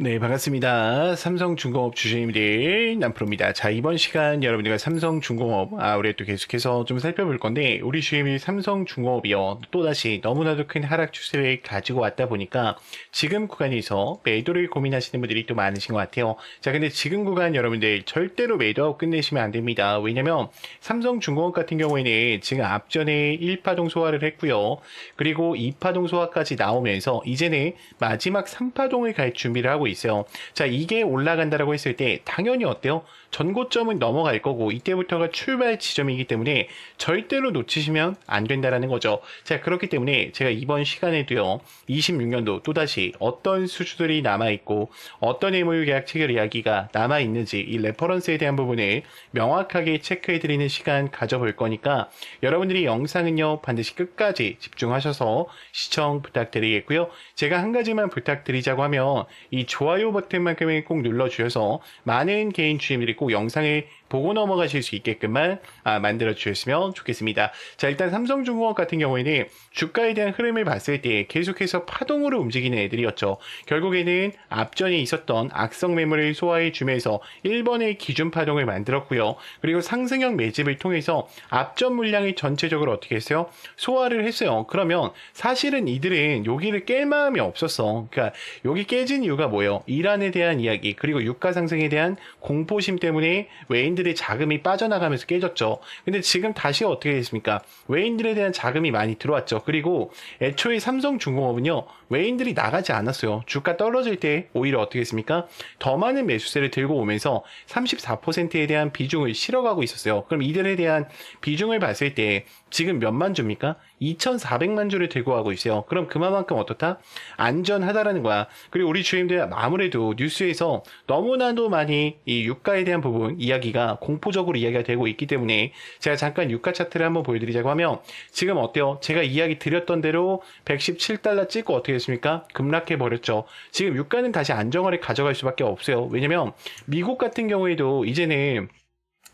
네, 반갑습니다. 삼성중공업 주주님들 남프로입니다. 자, 이번 시간 여러분들과 삼성중공업, 우리 또 계속해서 좀 살펴볼 건데, 우리 주주님이 삼성중공업이요, 또다시 너무나도 큰 하락 추세를 가지고 왔다 보니까, 지금 구간에서 매도를 고민하시는 분들이 또 많으신 것 같아요. 자, 근데 지금 구간 여러분들 절대로 매도하고 끝내시면 안 됩니다. 왜냐면, 삼성중공업 같은 경우에는 지금 앞전에 1파동 소화를 했고요. 그리고 2파동 소화까지 나오면서, 이제는 마지막 3파동을 갈 준비를 하고 있어요. 자, 이게 올라간다라고 했을 때 당연히 어때요? 전고점은 넘어갈 거고 이때부터가 출발 지점이기 때문에 절대로 놓치시면 안 된다라는 거죠. 자, 그렇기 때문에 제가 이번 시간에도요, 26년도 또다시 어떤 수주들이 남아있고 어떤 MOU 계약 체결 이야기가 남아있는지 이 레퍼런스에 대한 부분을 명확하게 체크해드리는 시간 가져볼 거니까 여러분들이 영상은요, 반드시 끝까지 집중하셔서 시청 부탁드리겠고요. 제가 한 가지만 부탁드리자고 하면 이 좋아요 버튼만큼을 꼭 눌러주셔서 많은 개인 주임들이 꼭 영상을 보고 넘어가실 수 있게끔만 만들어 주셨으면 좋겠습니다. 자, 일단 삼성중공업 같은 경우에는 주가에 대한 흐름을 봤을 때 계속해서 파동으로 움직이는 애들이었죠. 결국에는 앞전에 있었던 악성 매물을 소화해 주면서 1번의 기준 파동을 만들었고요. 그리고 상승형 매집을 통해서 앞전 물량이 전체적으로 어떻게 했어요? 소화를 했어요. 그러면 사실은 이들은 여기를 깰 마음이 없었어. 그러니까 여기 깨진 이유가 뭐예요? 이란에 대한 이야기, 그리고 유가 상승에 대한 공포심 때문에 외인들의 자금이 빠져나가면서 깨졌죠. 근데 지금 다시 어떻게 됐습니까? 외인들에 대한 자금이 많이 들어왔죠. 그리고 애초에 삼성중공업은요, 외인들이 나가지 않았어요. 주가 떨어질 때 오히려 어떻게 했습니까? 더 많은 매수세를 들고 오면서 34%에 대한 비중을 실어가고 있었어요. 그럼 이들에 대한 비중을 봤을 때 지금 몇만 주입니까? 2,400만 주를 들고 가고 있어요. 그럼 그만큼 어떻다? 안전하다라는 거야. 그리고 우리 주임들 아무래도 뉴스에서 너무나도 많이 이 유가에 대한 부분 이야기가 공포적으로 이야기가 되고 있기 때문에 제가 잠깐 유가 차트를 한번 보여드리자고 하면 지금 어때요? 제가 이야기 드렸던 대로 117달러 찍고 어떻게 됐습니까? 급락해 버렸죠. 지금 유가는 다시 안정화를 가져갈 수밖에 없어요. 왜냐면 미국 같은 경우에도 이제는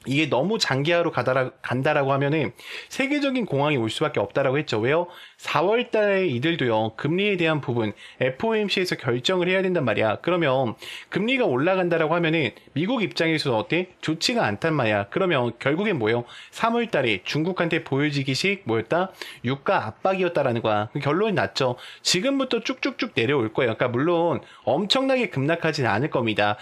이게 너무 장기화로 간다라고 하면은 세계적인 공황이 올 수밖에 없다라고 했죠. 왜요? 4월 달에 이들도요, 금리에 대한 부분, FOMC에서 결정을 해야 된단 말이야. 그러면 금리가 올라간다라고 하면은 미국 입장에서 어때? 좋지가 않단 말이야. 그러면 결국엔 뭐예요? 3월 달에 중국한테 보여지기식 뭐였다? 유가 압박이었다라는 거야. 결론이 났죠. 지금부터 쭉쭉쭉 내려올 거예요. 그러니까 물론 엄청나게 급락하지는 않을 겁니다.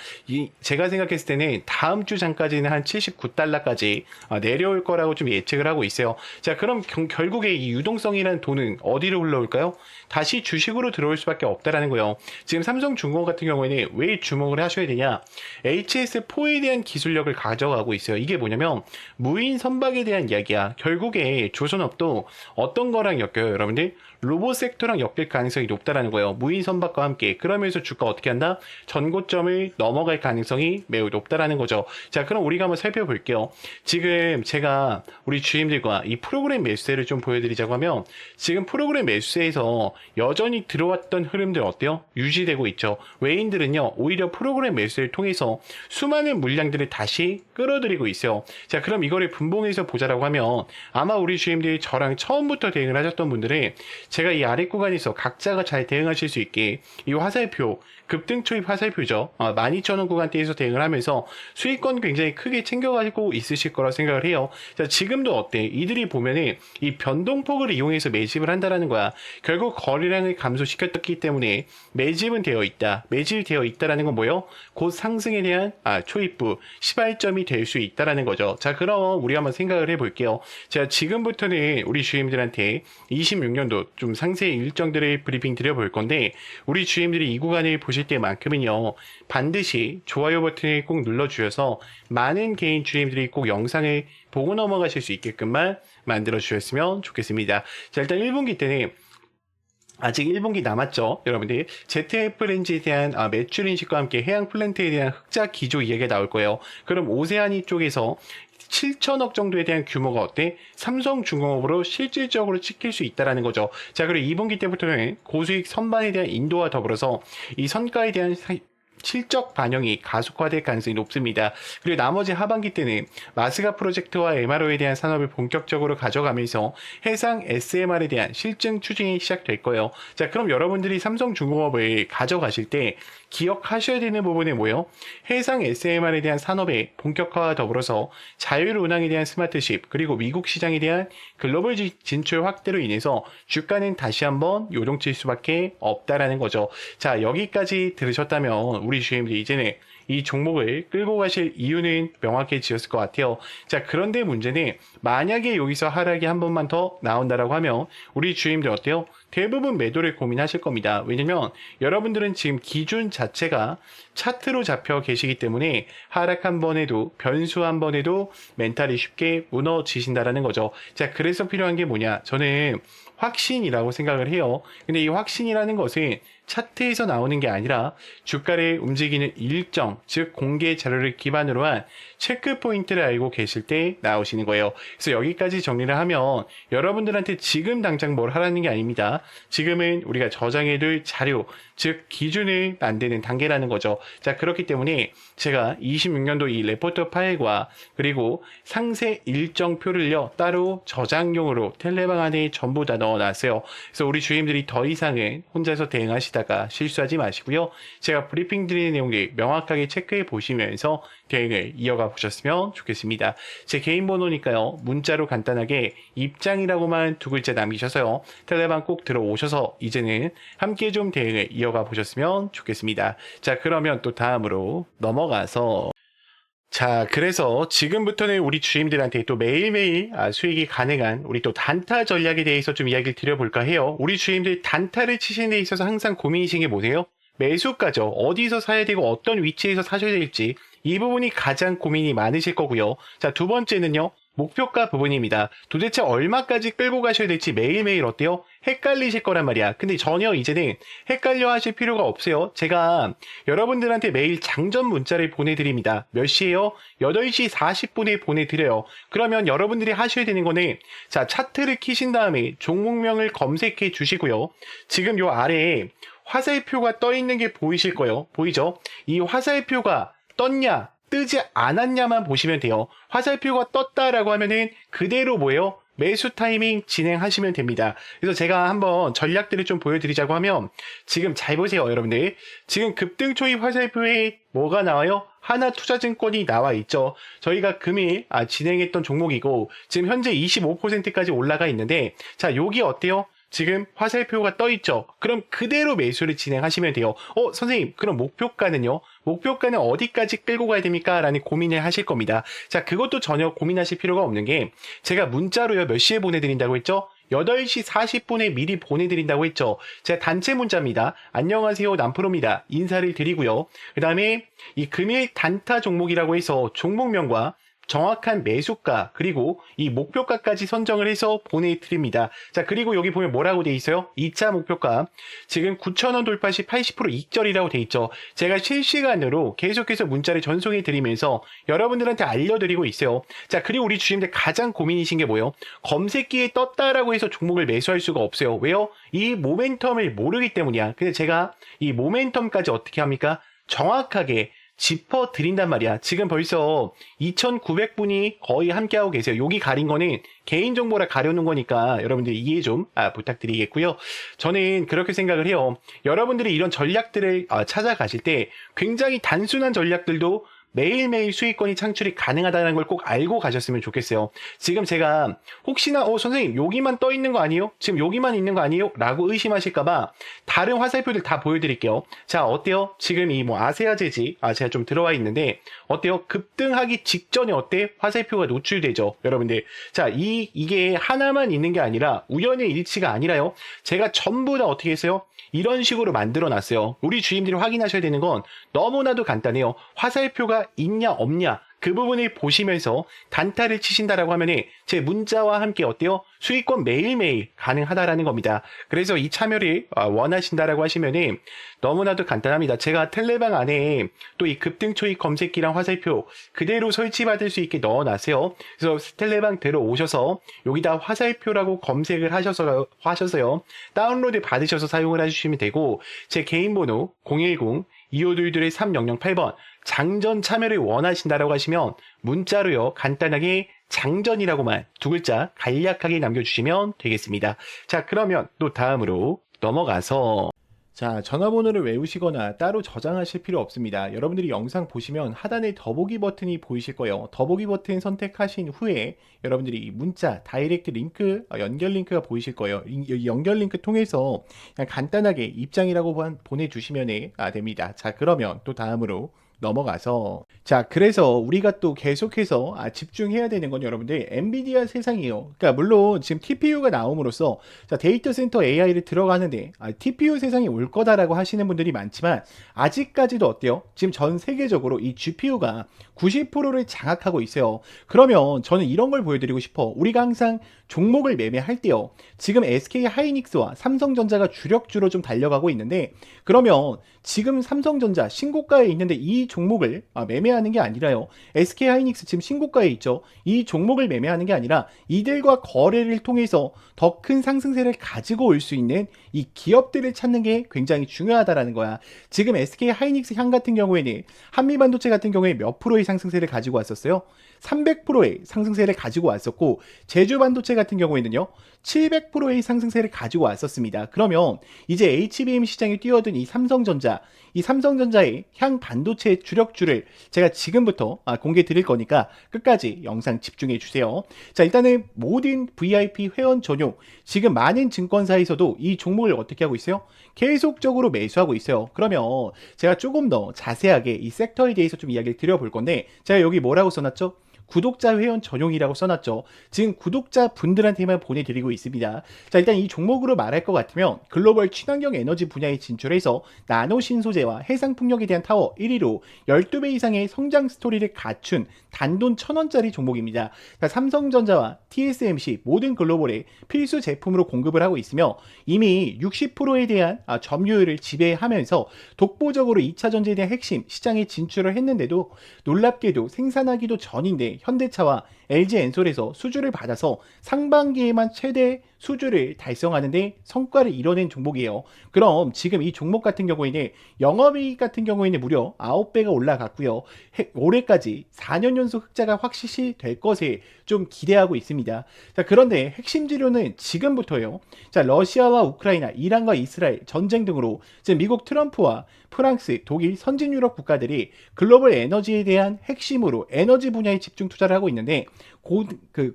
제가 생각했을 때는 다음 주 전까지는 한 79달러까지 내려올 거라고 좀 예측을 하고 있어요. 자, 그럼 결국에 이 유동성이라는 돈은 어디로 흘러올까요? 다시 주식으로 들어올 수밖에 없다라는 거예요. 지금 삼성중공업 같은 경우에는 왜 주목을 하셔야 되냐? HS4에 대한 기술력을 가져가고 있어요. 이게 뭐냐면 무인 선박에 대한 이야기야. 결국에 조선업도 어떤 거랑 엮여요, 여러분들? 로봇 섹터랑 엮일 가능성이 높다라는 거예요. 무인 선박과 함께. 그러면서 주가 어떻게 한다? 전고점을 넘어갈 가능성이 매우 높다라는 거죠. 자, 그럼 우리가 한번 살펴볼게요. 지금 제가 우리 주임들과 이 프로그램 매수세를 좀 보여드리자고 하면 지금 프로그램 매수세에서 여전히 들어왔던 흐름들 어때요? 유지되고 있죠. 외인들은요, 오히려 프로그램 매수를 통해서 수많은 물량들을 다시 끌어들이고 있어요. 자, 그럼 이거를 분봉해서 보자라고 하면 아마 우리 주임들이 저랑 처음부터 대응을 하셨던 분들은 제가 이 아래 구간에서 각자가 잘 대응하실 수 있게 이 화살표, 급등 초입 화살표죠. 12,000원 구간대에서 대응을 하면서 수익권 굉장히 크게 챙겨가지고 있으실 거라 생각을 해요. 자, 지금도 어때? 이들이 보면은 이 변동폭을 이용해서 매집을 한다라는 거야. 결국 거래량을 감소시켰기 때문에 매집은 되어 있다. 매집이 되어 있다라는 건 뭐예요? 곧 상승에 대한 초입부, 시발점이 될 수 있다라는 거죠. 자, 그럼 우리 한번 생각을 해볼게요. 자, 지금부터는 우리 주임들한테 26년도 좀 상세히 일정들을 브리핑 드려볼 건데 우리 주임들이 이 구간을 보실 때만큼은요, 반드시 좋아요 버튼을 꼭 눌러주셔서 많은 개인 주임들이 꼭 영상을 보고 넘어가실 수 있게끔만 만들어 주셨으면 좋겠습니다. 자, 일단 1분기 때는 아직 1분기 남았죠. 여러분들 ZF 렌즈에 대한 매출 인식과 함께 해양 플랜트에 대한 흑자 기조 이야기가 나올 거예요. 그럼 오세아니 쪽에서 7천억 정도에 대한 규모가 어때? 삼성중공업으로 실질적으로 찍힐 수 있다라는 거죠. 자, 그리고 2분기 때부터는 고수익 선반에 대한 인도와 더불어서 이 선가에 대한 실적 반영이 가속화될 가능성이 높습니다. 그리고 나머지 하반기 때는 마스가 프로젝트와 MRO에 대한 산업을 본격적으로 가져가면서 해상 SMR에 대한 실증 추진이 시작될 거예요. 자, 그럼 여러분들이 삼성중공업을 가져가실 때 기억하셔야 되는 부분은 뭐예요? 해상 SMR에 대한 산업의 본격화와 더불어서 자율 운항에 대한 스마트십, 그리고 미국 시장에 대한 글로벌 진출 확대로 인해서 주가는 다시 한번 요동칠 수밖에 없다라는 거죠. 자, 여기까지 들으셨다면 우리 주임들이 이제는 이 종목을 끌고 가실 이유는 명확해지셨을 것 같아요. 자, 그런데 문제는 만약에 여기서 하락이 한 번만 더 나온다라고 하면 우리 주임들 어때요? 대부분 매도를 고민하실 겁니다. 왜냐면 여러분들은 지금 기준 자체가 차트로 잡혀 계시기 때문에 하락 한 번에도 변수 한 번에도 멘탈이 쉽게 무너지신다라는 거죠. 자, 그래서 필요한 게 뭐냐? 저는 확신이라고 생각을 해요. 근데 이 확신이라는 것은 차트에서 나오는 게 아니라 주가를 움직이는 일정, 즉 공개 자료를 기반으로 한 체크 포인트를 알고 계실 때 나오시는 거예요. 그래서 여기까지 정리를 하면 여러분들한테 지금 당장 뭘 하라는 게 아닙니다. 지금은 우리가 저장해둘 자료, 즉 기준을 만드는 단계라는 거죠. 자, 그렇기 때문에 제가 26년도 이 레포트 파일과 그리고 상세 일정표를요 따로 저장용으로 텔레방 안에 전부 다 넣어놨어요. 그래서 우리 주임들이 더 이상은 혼자서 대응하시다가 실수하지 마시고요. 제가 브리핑 드리는 내용들 명확하게 체크해 보시면서 대응을 이어가 보셨으면 좋겠습니다. 제 개인 번호니까요. 문자로 간단하게 입장이라고만 두 글자 남기셔서요. 텔레방 꼭 들어오셔서 이제는 함께 좀 대응을 이어가 보셨으면 좋겠습니다. 자, 그러면 또 다음으로 넘어가서 자, 그래서 지금부터는 우리 주임들한테 또 매일매일 수익이 가능한 우리 또 단타 전략에 대해서 좀 이야기를 드려볼까 해요. 우리 주임들 단타를 치시는 데 있어서 항상 고민이신 게 뭐세요? 매수가죠. 어디서 사야 되고 어떤 위치에서 사셔야 될지 이 부분이 가장 고민이 많으실 거고요. 자, 두 번째는요. 목표가 부분입니다. 도대체 얼마까지 끌고 가셔야 될지 매일매일 어때요? 헷갈리실 거란 말이야. 근데 전혀 이제는 헷갈려 하실 필요가 없어요. 제가 여러분들한테 매일 장전 문자를 보내드립니다. 몇 시에요? 8시 40분에 보내드려요. 그러면 여러분들이 하셔야 되는 거는 자, 차트를 키신 다음에 종목명을 검색해 주시고요. 지금 요 아래에 화살표가 떠 있는 게 보이실 거예요. 보이죠? 이 화살표가 떴냐 뜨지 않았냐만 보시면 돼요. 화살표가 떴다라고 하면은 그대로 뭐예요? 매수 타이밍 진행하시면 됩니다. 그래서 제가 한번 전략들을 좀 보여드리자고 하면 지금 잘 보세요, 여러분들. 지금 급등 초입 화살표에 뭐가 나와요? 하나투자증권이 나와 있죠. 저희가 금일 진행했던 종목이고 지금 현재 25%까지 올라가 있는데 자, 여기 어때요? 지금 화살표가 떠 있죠. 그럼 그대로 매수를 진행하시면 돼요. 선생님, 그럼 목표가는요? 목표가는 어디까지 끌고 가야 됩니까? 라는 고민을 하실 겁니다. 자, 그것도 전혀 고민하실 필요가 없는 게 제가 문자로요 몇 시에 보내드린다고 했죠? 8시 40분에 미리 보내드린다고 했죠. 제가 단체 문자입니다. 안녕하세요, 남프로입니다. 인사를 드리고요. 그 다음에 이 금일 단타 종목이라고 해서 종목명과 정확한 매수가 그리고 이 목표가까지 선정을 해서 보내드립니다. 자, 그리고 여기 보면 뭐라고 돼 있어요? 2차 목표가 지금 9,000원 돌파 시 80% 익절이라고 돼 있죠. 제가 실시간으로 계속해서 문자를 전송해 드리면서 여러분들한테 알려드리고 있어요. 자, 그리고 우리 주임들 가장 고민이신 게 뭐예요? 검색기에 떴다라고 해서 종목을 매수할 수가 없어요. 왜요? 이 모멘텀을 모르기 때문이야. 근데 제가 이 모멘텀까지 어떻게 합니까? 정확하게 짚어드린단 말이야. 지금 벌써 2,900분이 거의 함께하고 계세요. 여기 가린 거는 개인정보라 가려놓은 거니까 여러분들 이해 좀 부탁드리겠고요. 저는 그렇게 생각을 해요. 여러분들이 이런 전략들을 찾아가실 때 굉장히 단순한 전략들도 매일매일 수익권이 창출이 가능하다는 걸 꼭 알고 가셨으면 좋겠어요. 지금 제가 혹시나 선생님 여기만 떠 있는 거 아니에요? 지금 여기만 있는 거 아니에요? 라고 의심하실까봐 다른 화살표들 다 보여드릴게요. 자, 어때요? 지금 이 아세아 재지 제가 좀 들어와 있는데 어때요? 급등하기 직전에 어때? 화살표가 노출되죠, 여러분들. 자, 이게 하나만 있는 게 아니라 우연의 일치가 아니라요. 제가 전부 다 어떻게 했어요? 이런 식으로 만들어 놨어요. 우리 주임들이 확인하셔야 되는 건 너무나도 간단해요. 화살표가 있냐 없냐 그 부분을 보시면서 단타를 치신다라고 하면은 제 문자와 함께 어때요? 수익권 매일매일 가능하다라는 겁니다. 그래서 이 참여를 원하신다라고 하시면은 너무나도 간단합니다. 제가 텔레방 안에 또 이 급등 초입 검색기랑 화살표 그대로 설치받을 수 있게 넣어놨어요. 그래서 텔레방 들어오셔서 여기다 화살표라고 검색을 하셔서요. 다운로드 받으셔서 사용을 해주시면 되고 제 개인 번호 010-2522-3008번 장전 참여를 원하신다라고 하시면 문자로요 간단하게 장전이라고만 두 글자 간략하게 남겨주시면 되겠습니다. 자, 그러면 또 다음으로 넘어가서 자, 전화번호를 외우시거나 따로 저장하실 필요 없습니다. 여러분들이 영상 보시면 하단에 더보기 버튼이 보이실 거예요. 더보기 버튼 선택하신 후에 여러분들이 이 문자, 다이렉트 링크, 연결 링크가 보이실 거예요. 이 연결 링크 통해서 그냥 간단하게 입장이라고 보내주시면 됩니다. 자, 그러면 또 다음으로 넘어가서 자, 그래서 우리가 또 계속해서 집중해야 되는 건 여러분들 엔비디아 세상이에요. 그러니까 물론 지금 TPU가 나옴으로써 자, 데이터 센터 AI를 들어가는데 TPU 세상이 올 거다라고 하시는 분들이 많지만 아직까지도 어때요? 지금 전 세계적으로 이 GPU가 90%를 장악하고 있어요. 그러면 저는 이런 걸 보여드리고 싶어. 우리가 항상 종목을 매매할 때요. 지금 SK 하이닉스와 삼성전자가 주력주로 좀 달려가고 있는데 그러면 지금 삼성전자 신고가에 있는데 이 종목을 매매하는 게 아니라요. SK 하이닉스 지금 신고가에 있죠. 이 종목을 매매하는 게 아니라 이들과 거래를 통해서 더 큰 상승세를 가지고 올 수 있는 이 기업들을 찾는 게 굉장히 중요하다라는 거야. 지금 SK 하이닉스 향 같은 경우에는 한미반도체 같은 경우에 몇 프로의 상승세를 가지고 왔었어요? 300%의 상승세를 가지고 왔었고 제주반도체 같은 경우에는요 700%의 상승세를 가지고 왔었습니다. 그러면 이제 HBM 시장에 뛰어든 이 삼성전자의 향 반도체 주력주를 제가 지금부터 공개 드릴 거니까 끝까지 영상 집중해 주세요. 자, 일단은 모든 VIP 회원 전용 지금 많은 증권사에서도 이 종목을 어떻게 하고 있어요? 계속적으로 매수하고 있어요. 그러면 제가 조금 더 자세하게 이 섹터에 대해서 좀 이야기를 드려볼 건데 제가 여기 뭐라고 써놨죠? 구독자 회원 전용이라고 써놨죠. 지금 구독자 분들한테만 보내드리고 있습니다. 자, 일단 이 종목으로 말할 것 같으면 글로벌 친환경 에너지 분야에 진출해서 나노 신소재와 해상 풍력에 대한 타워 1위로 12배 이상의 성장 스토리를 갖춘 단돈 1,000원짜리 종목입니다. 자, 삼성전자와 TSMC 모든 글로벌에 필수 제품으로 공급을 하고 있으며 이미 60%에 대한 점유율을 지배하면서 독보적으로 2차 전지에 대한 핵심 시장에 진출을 했는데도 놀랍게도 생산하기도 전인데 현대차와 LG엔솔에서 수주를 받아서 상반기에만 최대 수주를 달성하는데 성과를 이뤄낸 종목이에요. 그럼 지금 이 종목 같은 경우에는 영업이익 같은 경우에는 무려 9배가 올라갔고요. 올해까지 4년 연속 흑자가 확실시 될 것을 좀 기대하고 있습니다. 자, 그런데 핵심 지료는 지금부터요. 자, 러시아와 우크라이나, 이란과 이스라엘 전쟁 등으로 지금 미국 트럼프와 프랑스, 독일, 선진 유럽 국가들이 글로벌 에너지에 대한 핵심으로 에너지 분야에 집중 투자를 하고 있는데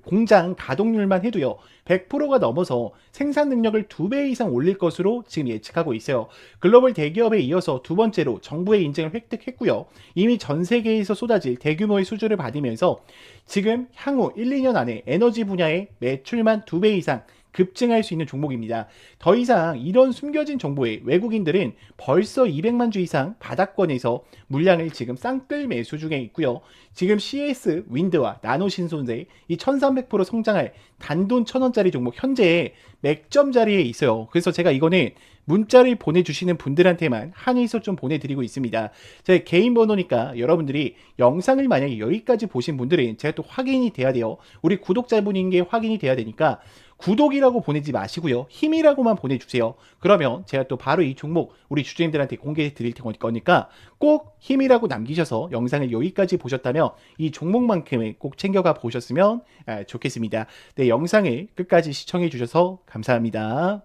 공장 가동률만 해도요 100%가 넘어서 생산 능력을 2배 이상 올릴 것으로 지금 예측하고 있어요. 글로벌 대기업에 이어서 두 번째로 정부의 인증을 획득했고요. 이미 전 세계에서 쏟아질 대규모의 수주를 받으면서 지금 향후 1, 2년 안에 에너지 분야의 매출만 2배 이상 급증할 수 있는 종목입니다. 더 이상 이런 숨겨진 정보에 외국인들은 벌써 200만 주 이상 바닥권에서 물량을 지금 쌍끌 매수 중에 있고요. 지금 CS 윈드와 나노 신소재 이 1300% 성장할 단돈 1,000원짜리 종목 현재 맥점 자리에 있어요. 그래서 제가 이거는 문자를 보내주시는 분들한테만 한해서 좀 보내드리고 있습니다. 제 개인 번호니까 여러분들이 영상을 만약에 여기까지 보신 분들은 제가 또 확인이 돼야 돼요. 우리 구독자분인 게 확인이 돼야 되니까 구독이라고 보내지 마시고요. 힘이라고만 보내주세요. 그러면 제가 또 바로 이 종목 우리 주주님들한테 공개해 드릴 거니까 꼭 힘이라고 남기셔서 영상을 여기까지 보셨다면 이 종목만큼은 꼭 챙겨가 보셨으면 좋겠습니다. 네, 영상을 끝까지 시청해 주셔서 감사합니다.